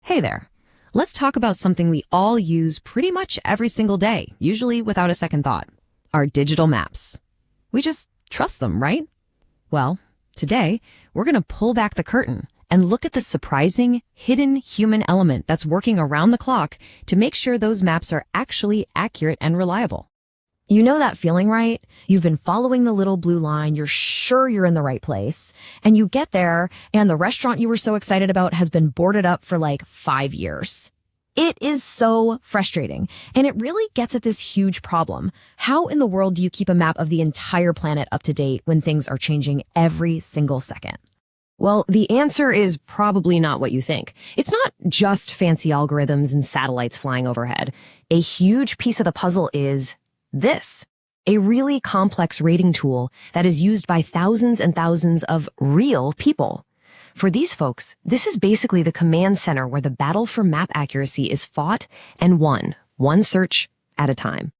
Hey there. Let's talk about something we all use pretty much every single day, usually without a second thought. Our digital maps. We just trust them, right? Well, today, we're going to pull back the curtain and look at the surprising, hidden human element that's working around the clock to make sure those maps are actually accurate and reliable. You know that feeling, right? You've been following the little blue line, you're sure you're in the right place, and you get there, and the restaurant you were so excited about has been boarded up for like 5 years. It is so frustrating, and it really gets at this huge problem. How in the world do you keep a map of the entire planet up to date when things are changing every single second? Well, the answer is probably not what you think. It's not just fancy algorithms and satellites flying overhead. A huge piece of the puzzle is this, a really complex rating tool that is used by thousands and thousands of real people. For these folks, this is basically the command center where the battle for map accuracy is fought and won, one search at a time.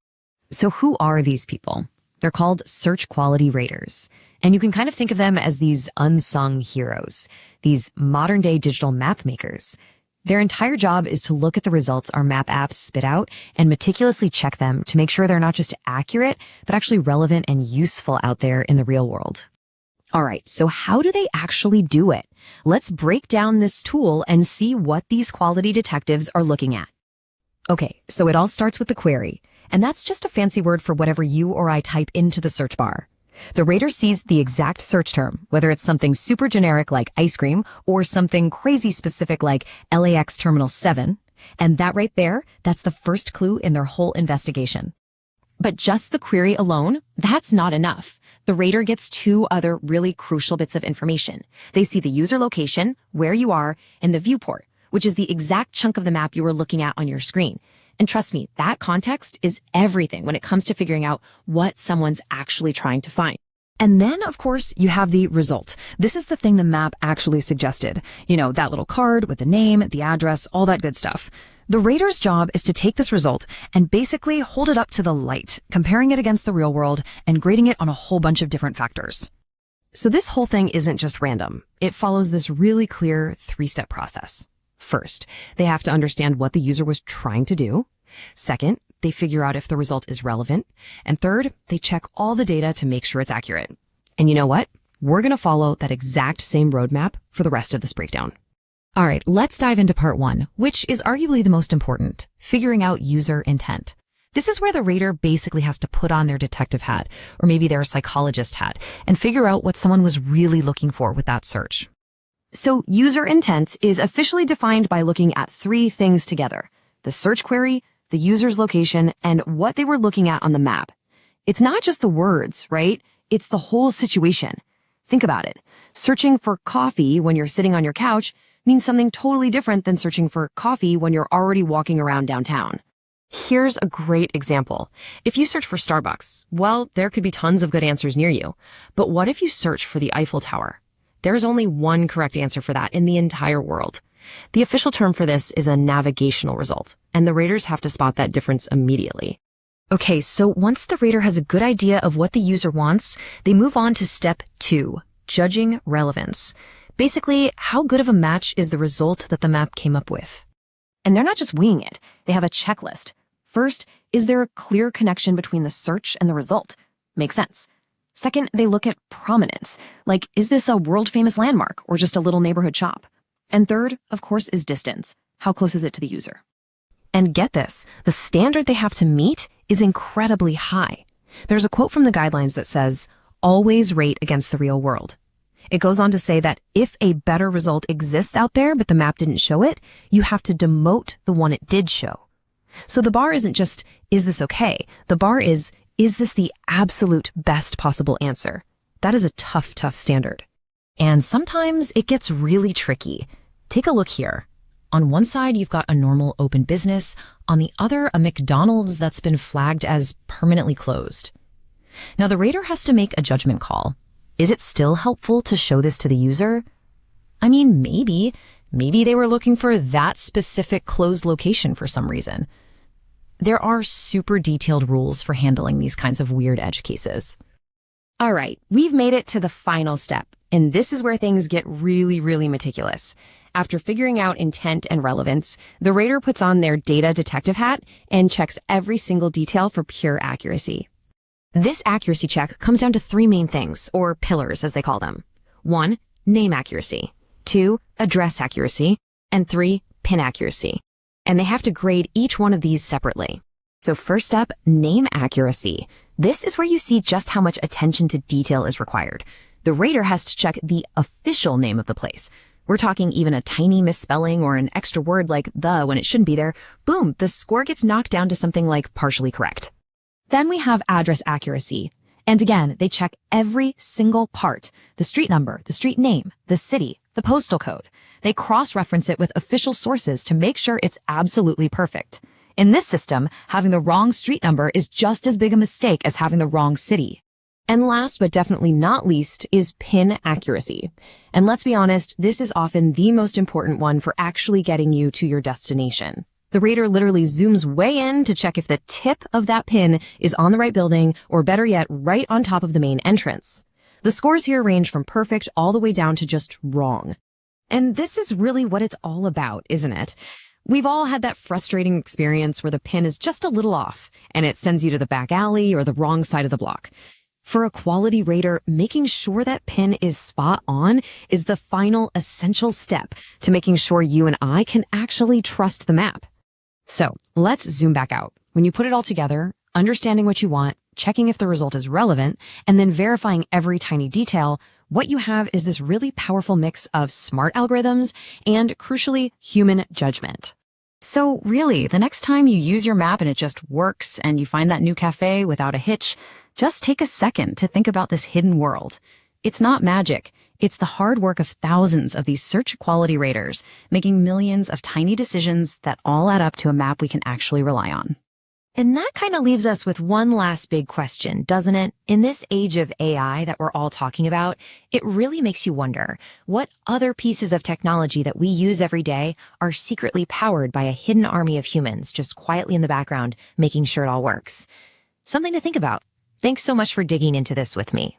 So who are these people? They're called search quality raters. And you can kind of think of them as these unsung heroes, these modern-day digital map makers. Their entire job is to look at the results our map apps spit out and meticulously check them to make sure they're not just accurate, but actually relevant and useful out there in the real world. All right, so how do they actually do it? Let's break down this tool and see what these quality detectives are looking at. Okay, so it all starts with the query, and that's just a fancy word for whatever you or I type into the search bar. The rater sees the exact search term, whether it's something super generic like ice cream or something crazy specific like LAX Terminal 7. And that right there, that's the first clue in their whole investigation. But just the query alone, that's not enough. The rater gets two other really crucial bits of information. They see the user location, where you are, and the viewport, which is the exact chunk of the map you were looking at on your screen. And trust me, that context is everything when it comes to figuring out what someone's actually trying to find. And then, of course, you have the result. This is the thing the map actually suggested. You know, that little card with the name, the address, all that good stuff. The rater's job is to take this result and basically hold it up to the light, comparing it against the real world and grading it on a whole bunch of different factors. So this whole thing isn't just random. It follows this really clear 3-step process. First, they have to understand what the user was trying to do. Second, they figure out if the result is relevant. And third, they check all the data to make sure it's accurate. And you know what? We're going to follow that exact same roadmap for the rest of this breakdown. All right, let's dive into part 1, which is arguably the most important, figuring out user intent. This is where the rater basically has to put on their detective hat, or maybe their psychologist hat, and figure out what someone was really looking for with that search. So user intent is officially defined by looking at 3 things together: the search query, the user's location, and what they were looking at on the map. It's not just the words, right? It's the whole situation. Think about it. Searching for coffee when you're sitting on your couch means something totally different than searching for coffee when you're already walking around downtown. Here's a great example. If you search for Starbucks, well, there could be tons of good answers near you. But what if you search for the Eiffel Tower? There's only one correct answer for that in the entire world. The official term for this is a navigational result, and the raters have to spot that difference immediately. Okay, so once the rater has a good idea of what the user wants, they move on to step 2, judging relevance. Basically, how good of a match is the result that the map came up with? And they're not just winging it. They have a checklist. First, is there a clear connection between the search and the result? Makes sense. Second, they look at prominence. Like, is this a world-famous landmark or just a little neighborhood shop? And third, of course, is distance. How close is it to the user? And get this, the standard they have to meet is incredibly high. There's a quote from the guidelines that says, "Always rate against the real world." It goes on to say that if a better result exists out there but the map didn't show it, you have to demote the one it did show. So the bar isn't just, is this okay? The bar is this the absolute best possible answer? That is a tough, tough standard. And sometimes it gets really tricky. Take a look here. On one side, you've got a normal open business. On the other, a McDonald's that's been flagged as permanently closed. Now, the rater has to make a judgment call. Is it still helpful to show this to the user? I mean, maybe. Maybe they were looking for that specific closed location for some reason. There are super detailed rules for handling these kinds of weird edge cases. All right, we've made it to the final step, And this is where things get really, really meticulous. After figuring out intent and relevance, the rater puts on their data detective hat and checks every single detail for pure accuracy. This accuracy check comes down to three main things, or pillars as they call them. 1, name accuracy. 2, address accuracy. And 3, pin accuracy. And they have to grade each one of these separately. So first up, name accuracy. This is where you see just how much attention to detail is required. The rater has to check the official name of the place. We're talking even a tiny misspelling or an extra word like the when it shouldn't be there. Boom, the score gets knocked down to something like partially correct. Then we have address accuracy. And again, they check every single part. The street number, the street name, the city, the postal code. They cross-reference it with official sources to make sure it's absolutely perfect. In this system, having the wrong street number is just as big a mistake as having the wrong city. And last but definitely not least is pin accuracy. And let's be honest, this is often the most important one for actually getting you to your destination. The rater literally zooms way in to check if the tip of that pin is on the right building, or better yet, right on top of the main entrance. The scores here range from perfect all the way down to just wrong. And this is really what it's all about, isn't it? We've all had that frustrating experience where the pin is just a little off, and it sends you to the back alley or the wrong side of the block. For a quality rater, making sure that pin is spot on is the final essential step to making sure you and I can actually trust the map. So let's zoom back out. When you put it all together, understanding what you want, checking if the result is relevant, and then verifying every tiny detail, what you have is this really powerful mix of smart algorithms and, crucially, human judgment. So really, the next time you use your map and it just works and you find that new cafe without a hitch, just take a second to think about this hidden world. It's not magic. It's the hard work of thousands of these search quality raters, making millions of tiny decisions that all add up to a map we can actually rely on. And that kind of leaves us with one last big question, doesn't it? In this age of AI that we're all talking about, it really makes you wonder, what other pieces of technology that we use every day are secretly powered by a hidden army of humans just quietly in the background, making sure it all works? Something to think about. Thanks so much for digging into this with me.